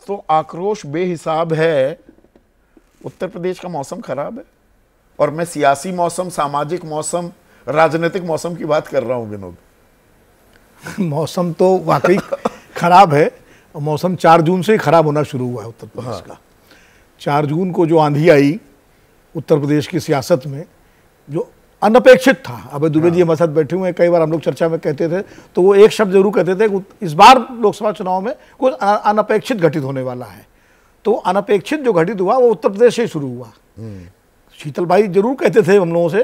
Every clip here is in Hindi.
तो आक्रोश बेहिसाब है। उत्तर प्रदेश का मौसम खराब है, और मैं सियासी मौसम, सामाजिक मौसम, राजनीतिक मौसम की बात कर रहा हूं विनोद। मौसम तो वाकई खराब है, और मौसम 4 जून से ही खराब होना शुरू हुआ है उत्तर प्रदेश का। 4 जून को जो आंधी आई उत्तर प्रदेश की सियासत में, जो अनपेक्षित था। अभय दुबे जी हमारे साथ बैठे हुए हैं, कई बार हम लोग चर्चा में कहते थे, तो वो एक शब्द जरूर कहते थे कि इस बार लोकसभा चुनाव में कुछ अनपेक्षित घटित होने वाला है। तो अनपेक्षित जो घटित हुआ वो उत्तर प्रदेश से ही शुरू हुआ। शीतल भाई जरूर कहते थे हम लोगों से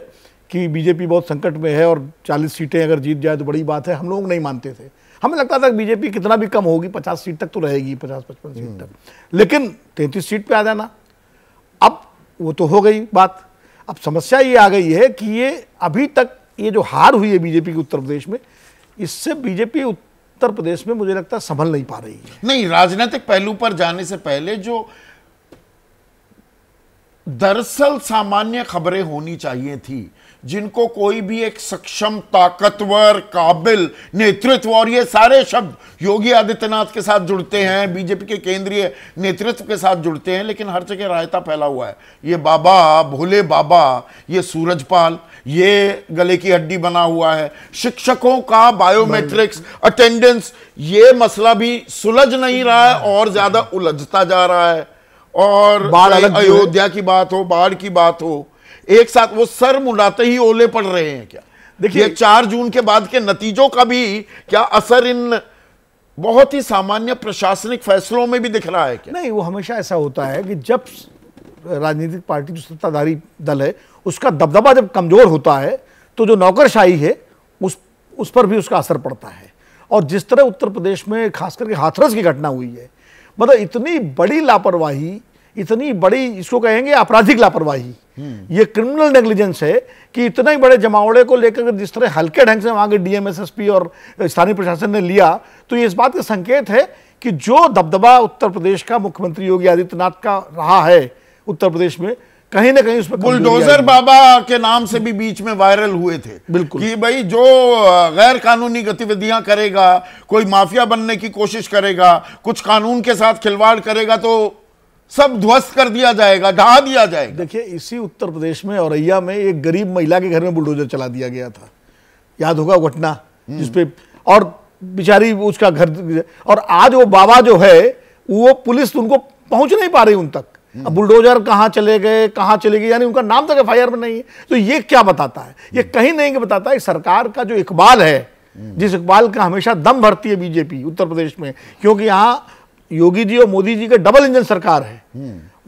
कि बीजेपी बहुत संकट में है, और 40 सीटें अगर जीत जाए तो बड़ी बात है। हम लोग नहीं मानते थे, हमें लगता था कि बीजेपी कितना भी कम होगी, 50 सीट तक तो रहेगी, 50-55 सीट तक, लेकिन 33 सीट पे आ जाना। अब वो तो हो गई बात। अब समस्या ये आ गई है कि ये अभी तक ये जो हार हुई है बीजेपी की उत्तर प्रदेश में, इससे बीजेपी उत्तर प्रदेश में मुझे लगता है संभल नहीं पा रही है। नहीं, राजनीतिक पहलू पर जाने से पहले जो दरअसल सामान्य खबरें होनी चाहिए थी, जिनको कोई भी एक सक्षम, ताकतवर, काबिल नेतृत्व, और ये सारे शब्द योगी आदित्यनाथ के साथ जुड़ते हैं, बीजेपी के केंद्रीय नेतृत्व के साथ जुड़ते हैं, लेकिन हर जगह रायता फैला हुआ है। ये बाबा, भोले बाबा, ये सूरजपाल, ये गले की हड्डी बना हुआ है। शिक्षकों का बायोमेट्रिक्स, अटेंडेंस, ये मसला भी सुलझ नहीं रहा है और ज्यादा उलझता जा रहा है। और अयोध्या की बात हो, बाढ़ की बात हो, एक साथ वो सर मुंडाते ही ओले पड़ रहे हैं। क्या देखिए, 4 जून के बाद के नतीजों का भी क्या असर इन बहुत ही सामान्य प्रशासनिक फैसलों में भी दिख रहा है क्या? नहीं, वो हमेशा ऐसा होता है कि जब राजनीतिक पार्टी, जो सत्ताधारी दल है, उसका दबदबा जब कमजोर होता है, तो जो नौकरशाही है उस पर भी उसका असर पड़ता है। और जिस तरह उत्तर प्रदेश में खास करके हाथरस की घटना हुई है, मतलब इतनी बड़ी लापरवाही, इतनी बड़ी, इसको कहेंगे आपराधिक लापरवाही, ये क्रिमिनल नेग्लिजेंस है कि इतने बड़े जमावड़े को लेकर जिस तरह हल्के ढंग से वहां के डीएम, एसएसपी और स्थानीय प्रशासन ने लिया, तो ये इस बात का संकेत है कि जो दबदबा उत्तर प्रदेश का मुख्यमंत्री योगी आदित्यनाथ का रहा है उत्तर प्रदेश में, कहीं ना कहीं उसमें बुलडोजर बाबा के नाम से भी बीच में वायरल हुए थे। बिल्कुल, कि भाई जो गैर कानूनी गतिविधियां करेगा, कोई माफिया बनने की कोशिश करेगा, कुछ कानून के साथ खिलवाड़ करेगा, तो सब ध्वस्त कर दिया जाएगा, ढहा दिया जाएगा। देखिए, इसी उत्तर प्रदेश में औरैया में एक गरीब महिला के घर में बुलडोजर चला दिया गया था, याद होगा घटना, जिसपे और बेचारी उसका घर, और आज वो बाबा जो है वो पुलिस उनको पहुंच नहीं पा रही उन तक। अब बुलडोजर कहां चले गए, कहां चले गए, यानी उनका नाम तक एफआईआर में नहीं है। तो ये क्या बताता है? ये कहीं नहीं बताता है सरकार का जो इकबाल है, जिस इकबाल का हमेशा दम भरती है बीजेपी उत्तर प्रदेश में, क्योंकि यहां योगी जी और मोदी जी का डबल इंजन सरकार है,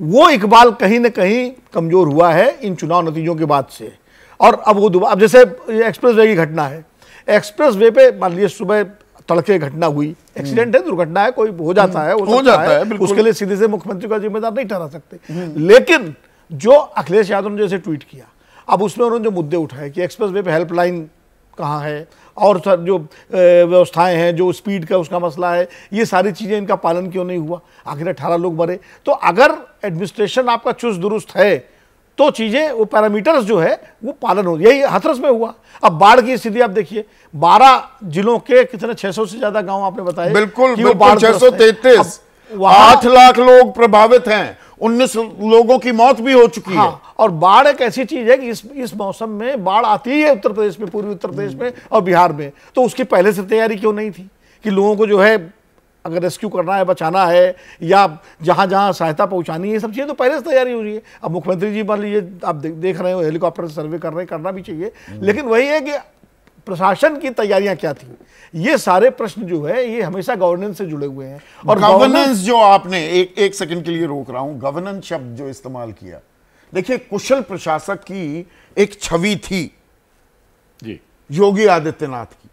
वो इकबाल कहीं ना कहीं कमजोर हुआ है इन चुनाव नतीजों के बाद से। और अब वो अब जैसे एक्सप्रेस वे की घटना है, एक्सप्रेस वे पे मान लीजिए सुबह तड़के घटना हुई, एक्सीडेंट है, दुर्घटना है, कोई हो जाता है, हो जाता है, उसके लिए सीधे से मुख्यमंत्री का जिम्मेदार नहीं ठहरा सकते। लेकिन जो अखिलेश यादव ने जैसे ट्वीट किया, अब उसमें उन्होंने जो मुद्दे उठाए कि एक्सप्रेस वे पे हेल्पलाइन कहाँ है, और जो व्यवस्थाएं हैं, जो स्पीड का उसका मसला है, ये सारी चीज़ें, इनका पालन क्यों नहीं हुआ, आखिर 18 लोग मरे। तो अगर एडमिनिस्ट्रेशन आपका चुस्त दुरुस्त है तो चीज़ें, वो पैरामीटर्स जो है वो पालन हो, यही हाथरस में हुआ। अब बाढ़ की स्थिति आप देखिए, 12 जिलों के कितने 600 से ज्यादा गांव आपने बताया, बिल्कुल 633, 8 लाख लोग प्रभावित हैं, 19 लोगों की मौत भी हो चुकी है। और बाढ़ एक ऐसी चीज है कि इस मौसम में बाढ़ आती है उत्तर प्रदेश में, पूर्वी उत्तर प्रदेश में और बिहार में, तो उसकी पहले से तैयारी क्यों नहीं थी कि लोगों को जो है अगर रेस्क्यू करना है, बचाना है, या जहां जहां सहायता पहुंचानी है, सब चीजें तो पहले से तैयारी हो रही है। अब मुख्यमंत्री जी मान लीजिए आप देख रहे हो, हेलीकॉप्टर से सर्वे कर रहे हैं, करना भी चाहिए, लेकिन वही है कि प्रशासन की तैयारियां क्या थी, ये सारे प्रश्न जो है ये हमेशा गवर्नेंस से जुड़े हुए हैं। और गवर्नेंस जो आपने एक सेकंड के लिए रोक रहा हूं, गवर्नेंस शब्द जो इस्तेमाल किया, देखिए कुशल प्रशासक की एक छवि थी जी योगी आदित्यनाथ की,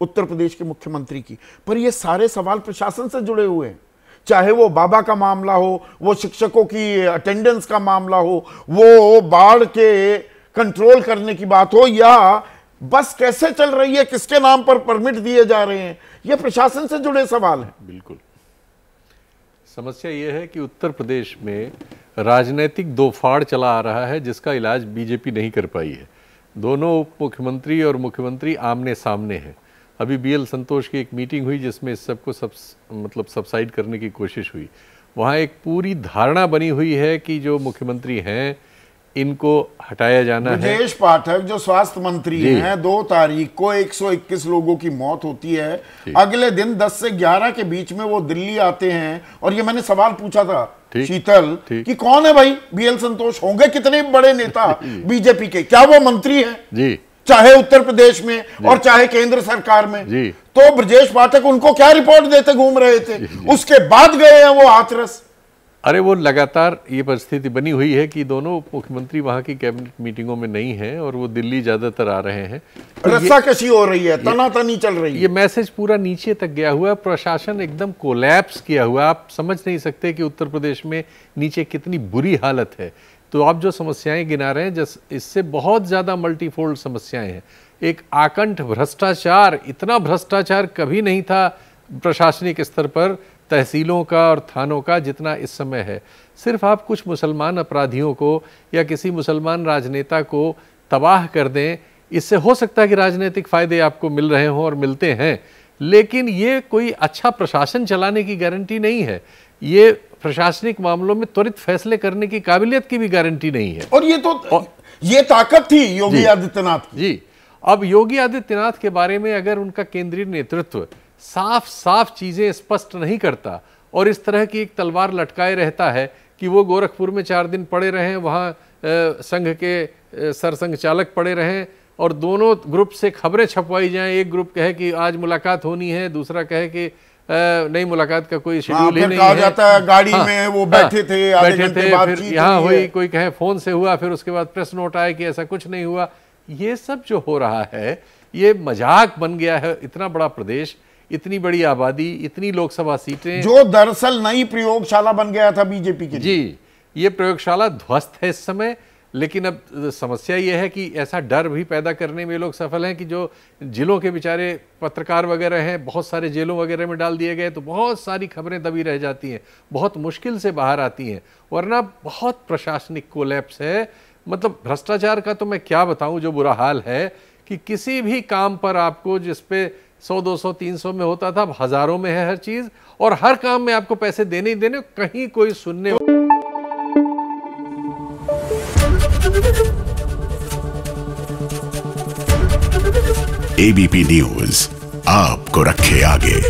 उत्तर प्रदेश के मुख्यमंत्री की, पर ये सारे सवाल प्रशासन से जुड़े हुए हैं। चाहे वो बाबा का मामला हो, वो शिक्षकों की अटेंडेंस का मामला हो, वो बाढ़ के कंट्रोल करने की बात हो, या बस कैसे चल रही है, किसके नाम पर परमिट दिए जा रहे हैं, ये प्रशासन से जुड़े सवाल हैं। बिल्कुल, समस्या ये है कि उत्तर प्रदेश में राजनीतिक दो फाड़ चला आ रहा है, जिसका इलाज बीजेपी नहीं कर पाई है। दोनों उप मुख्यमंत्री और मुख्यमंत्री आमने सामने हैं, अभी बीएल संतोष की एक मीटिंग हुई जिसमें इस सबको मतलब सबसाइड करने की कोशिश हुई। वहाँ एक पूरी धारणा बनी हुई है कि जो मुख्यमंत्री हैं इनको हटाया जाना है। ब्रजेश पाठक जो स्वास्थ्य मंत्री हैं, 2 तारीख को 121 लोगों की मौत होती है। अगले दिन 10 से 11 के बीच में वो दिल्ली आते हैं और ये मैंने सवाल पूछा था शीतल कि कौन है भाई बीएल संतोष, होंगे कितने बड़े नेता बीजेपी के, क्या वो मंत्री है जी, चाहे उत्तर प्रदेश में और चाहे केंद्र सरकार में जी। तो ब्रजेश पाठक उनको क्या रिपोर्ट देते घूम रहे थे, उसके बाद गए हैं वो हाथरस। अरे वो लगातार ये परिस्थिति बनी हुई है कि दोनों मुख्यमंत्री वहां की कैबिनेट मीटिंगों में नहीं हैं और वो दिल्ली ज्यादातर आ रहे हैं। तो रस्साकशी हो रही है, तनातनी चल रही है। ये मैसेज पूरा नीचे तक गया हुआ है, प्रशासन एकदम कोलैप्स किया हुआ है। आप समझ नहीं सकते कि उत्तर प्रदेश में नीचे कितनी बुरी हालत है। तो आप जो समस्याएं गिना रहे हैं इससे बहुत ज्यादा मल्टीफोल्ड समस्याएं हैं। एक आकंठ भ्रष्टाचार, इतना भ्रष्टाचार कभी नहीं था प्रशासनिक स्तर पर, तहसीलों का और थानों का, जितना इस समय है। सिर्फ आप कुछ मुसलमान अपराधियों को या किसी मुसलमान राजनेता को तबाह कर दें, इससे हो सकता है कि राजनीतिक फायदे आपको मिल रहे हों और मिलते हैं, लेकिन ये कोई अच्छा प्रशासन चलाने की गारंटी नहीं है। ये प्रशासनिक मामलों में त्वरित फैसले करने की काबिलियत की भी गारंटी नहीं है। और ये ताकत थी योगी आदित्यनाथ की। जी, अब योगी आदित्यनाथ के बारे में अगर उनका केंद्रीय नेतृत्व साफ साफ चीजें स्पष्ट नहीं करता और इस तरह की एक तलवार लटकाए रहता है कि वो गोरखपुर में 4 दिन पड़े रहें, वहाँ संघ के सरसंघ चालक पड़े रहें और दोनों ग्रुप से खबरें छपवाई जाएं। एक ग्रुप कहे कि आज मुलाकात होनी है, दूसरा कहे कि नहीं, मुलाकात का कोई शेड्यूल ही नहीं कहा जाता है गाड़ी में वो बैठे थे, फिर यहाँ हुई, कोई कहे फोन से हुआ, फिर उसके बाद प्रेस नोट आया कि ऐसा कुछ नहीं हुआ। ये सब जो हो रहा है ये मजाक बन गया है। इतना बड़ा प्रदेश, इतनी बड़ी आबादी, इतनी लोकसभा सीटें, जो दरअसल नई प्रयोगशाला बन गया था बीजेपी के लिए। जी, ये प्रयोगशाला ध्वस्त है इस समय। लेकिन अब समस्या ये है कि ऐसा डर भी पैदा करने में लोग सफल हैं कि जो जिलों के बेचारे पत्रकार वगैरह हैं, बहुत सारे जेलों वगैरह में डाल दिए गए, तो बहुत सारी खबरें दबी रह जाती हैं, बहुत मुश्किल से बाहर आती हैं। वरना बहुत प्रशासनिक कोलैप्स है। मतलब भ्रष्टाचार का तो मैं क्या बताऊं, जो बुरा हाल है कि किसी भी काम पर आपको जिस पे 100, 200, 300 में होता था, अब हजारों में है हर चीज, और हर काम में आपको पैसे देने ही देने, कहीं कोई सुनने। एबीपी न्यूज आपको रखे आगे।